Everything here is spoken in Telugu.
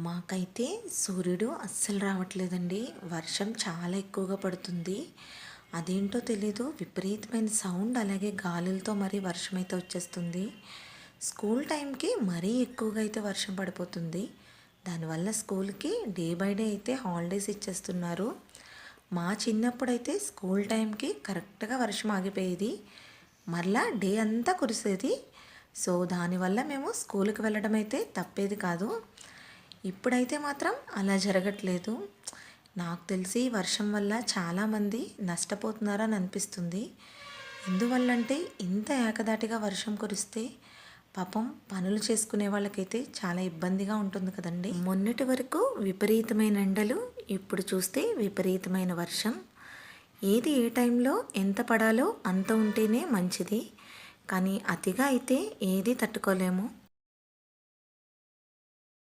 మాకైతే సూర్యుడు అస్సలు రావట్లేదండి. వర్షం చాలా ఎక్కువగా పడుతుంది. అదేంటో తెలీదు, విపరీతమైన సౌండ్ అలాగే గాలులతో మరీ వర్షం అయితే వచ్చేస్తుంది. స్కూల్ టైంకి మరీ ఎక్కువగా అయితే వర్షం పడిపోతుంది. దానివల్ల స్కూల్కి డే బై డే అయితే హాలిడేస్ ఇచ్చేస్తున్నారు. మా చిన్నప్పుడైతే స్కూల్ టైంకి కరెక్ట్గా వర్షం ఆగిపోయేది, మరలా డే అంతా కురిసేది. సో దానివల్ల మేము స్కూల్కి వెళ్ళడం అయితే తప్పేది కాదు. ఇప్పుడైతే మాత్రం అలా జరగట్లేదు. నాకు తెలిసి వర్షం వల్ల చాలామంది నష్టపోతున్నారని అనిపిస్తుంది. ఎందువల్లంటే ఇంత ఏకదాటిగా వర్షం కురిస్తే పాపం పనులు చేసుకునే వాళ్ళకైతే చాలా ఇబ్బందిగా ఉంటుంది కదండి. మొన్నటి వరకు విపరీతమైన ఎండలు, ఇప్పుడు చూస్తే విపరీతమైన వర్షం. ఏది ఏ టైంలో ఎంత పడాలో అంత ఉంటేనే మంచిది, కానీ అతిగా అయితే ఏది తట్టుకోలేము.